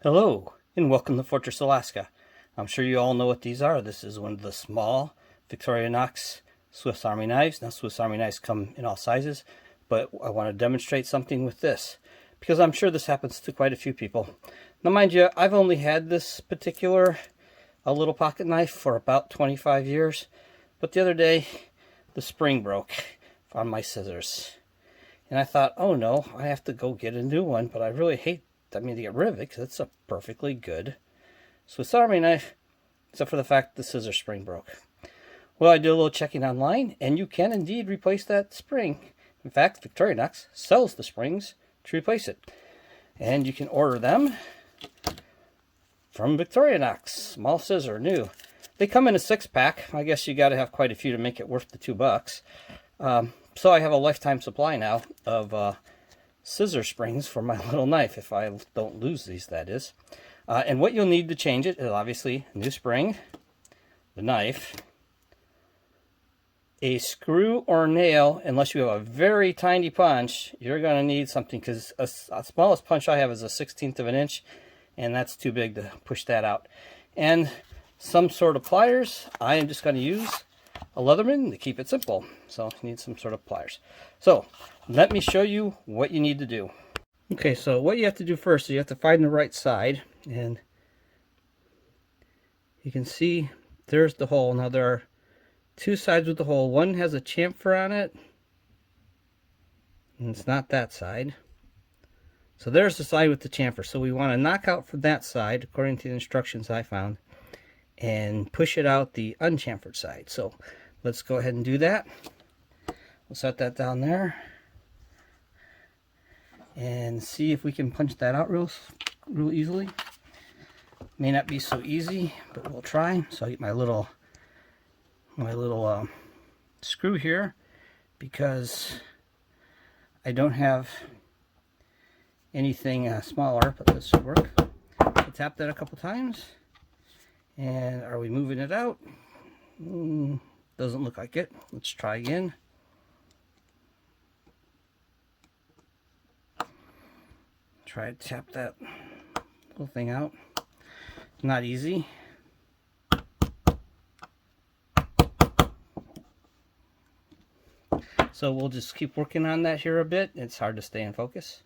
Hello, and welcome to Fortress, Alaska. I'm sure you all know what these are. This is one of the small Victorinox Swiss Army knives. Now, Swiss Army knives come in all sizes, but I want to demonstrate something with this, because I'm sure this happens to quite a few people. Now, mind you, I've only had this particular little pocket knife for about 25 years, but the other day, the spring broke on my scissors. And I thought, oh no, I have to go get a new one, but I really hate to get rid of it because it's a perfectly good Swiss Army knife, except for the fact the scissor spring broke. Well, I did a little checking online, and you can indeed replace that spring. In fact, Victorinox sells the springs to replace it. And you can order them from Victorinox. Small scissor, new. They come in a 6-pack. I guess you got to have quite a few to make it worth the $2. So I have a lifetime supply now of scissor springs for my little knife, if I don't lose these, that is. And what you'll need to change it is obviously a new spring, the knife, a screw or nail. Unless you have a very tiny punch, you're going to need something, because the smallest punch I have is a 1/16 of an inch, and that's too big to push that out. And some sort of pliers. I am just going to use a Leatherman to keep it simple. So you need some sort of pliers. So let me show you what you need to do. Okay, so what you have to do first is you have to find the right side, and you can see there's the hole. Now there are two sides with the hole. One has a chamfer on it, and it's not that side. So there's the side with the chamfer. So we want to knock out from that side, according to the instructions I found, and push it out the unchamfered side. So let's go ahead and do that. We'll set that down there and see if we can punch that out real easily. May not be so easy, but we'll try. So I get my little screw here, because I don't have anything smaller, but this should work. I'll tap that a couple times. And are we moving it out? Doesn't look like it. Let's try again. Try to tap that little thing out. Not easy. So we'll just keep working on that here a bit. It's hard to stay in focus.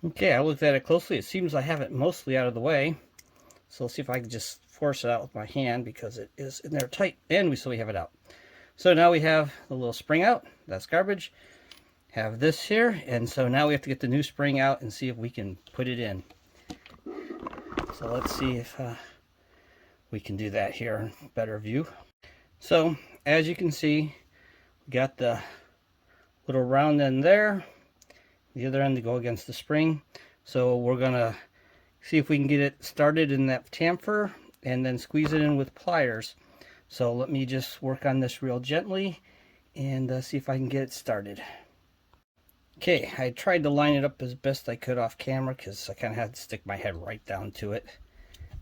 Okay, I looked at it closely. It seems I have it mostly out of the way. So let's see if I can just force it out with my hand, because it is in there tight, and we have it out. So now we have the little spring out. That's garbage. Have this here, and so now we have to get the new spring out and see if we can put it in. So let's see if we can do that here in better view. So as you can see, we got the little round end there, the other end to go against the spring. So we're gonna see if we can get it started in that chamfer and then squeeze it in with pliers. So let me just work on this real gently and see if I can get it started. Okay, I tried to line it up as best I could off camera, because I kind of had to stick my head right down to it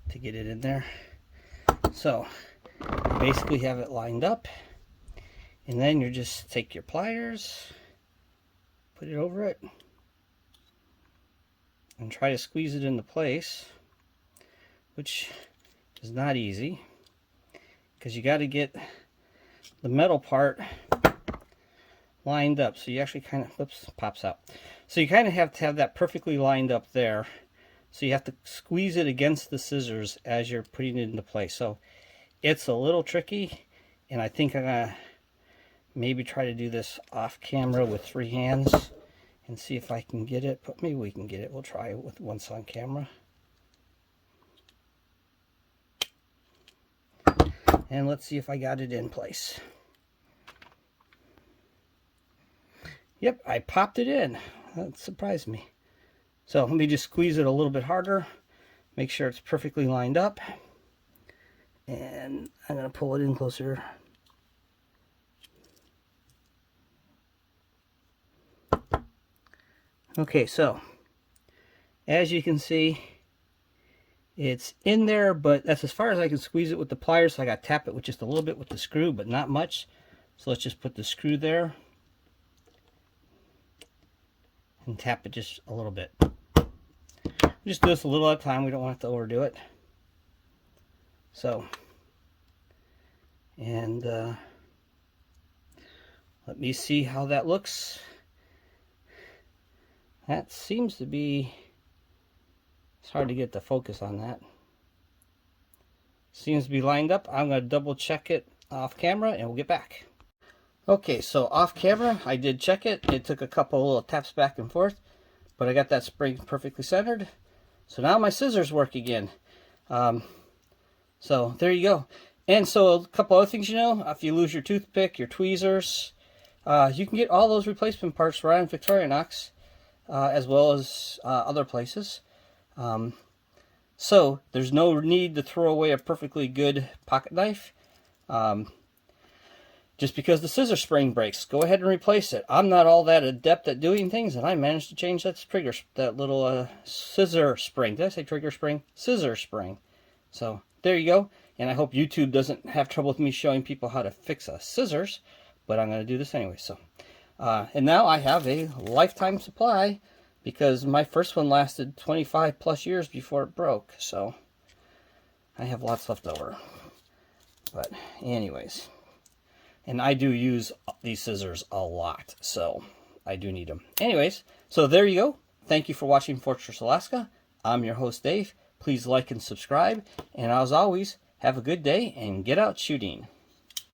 to get it in there. So you basically have it lined up, and then you just take your pliers, put it over it, and try to squeeze it into place, which is not easy, because you got to get the metal part lined up. So you actually kind of, whoops, pops out. So you kind of have to have that perfectly lined up there. So you have to squeeze it against the scissors as you're putting it into place. So it's a little tricky, and I think I'm gonna maybe try to do this off camera with 3 hands and see if I can get it, but maybe we can get it. We'll try it with once on camera. And let's see if I got it in place. Yep, I popped it in. That surprised me. So let me just squeeze it a little bit harder, make sure it's perfectly lined up, and I'm going to pull it in closer. Okay, so as you can see, it's in there, but that's as far as I can squeeze it with the pliers. So I got to tap it with just a little bit with the screw, but not much. So let's just put the screw there and tap it just a little bit. Just do this a little at a time. We don't want to overdo it. So, and let me see how that looks. That seems to be, it's hard to get the focus on that. Seems to be lined up. I'm going to double check it off camera and we'll get back. Okay, so off camera, I did check it. It took a couple little taps back and forth, but I got that spring perfectly centered. So now my scissors work again. So there you go. And so a couple other things, you know, if you lose your toothpick, your tweezers, you can get all those replacement parts right on Victorinox, as well as other places. So there's no need to throw away a perfectly good pocket knife. Just because the scissor spring breaks, go ahead and replace it. I'm not all that adept at doing things, and I managed to change that little scissor spring. Did I say trigger spring? Scissor spring. So there you go. And I hope YouTube doesn't have trouble with me showing people how to fix scissors, but I'm going to do this anyway. So, and now I have a lifetime supply because my first one lasted 25 plus years before it broke. So I have lots left over. But anyways. And I do use these scissors a lot, so I do need them. Anyways, so there you go. Thank you for watching Fortress Alaska. I'm your host, Dave. Please like and subscribe. And as always, have a good day and get out shooting.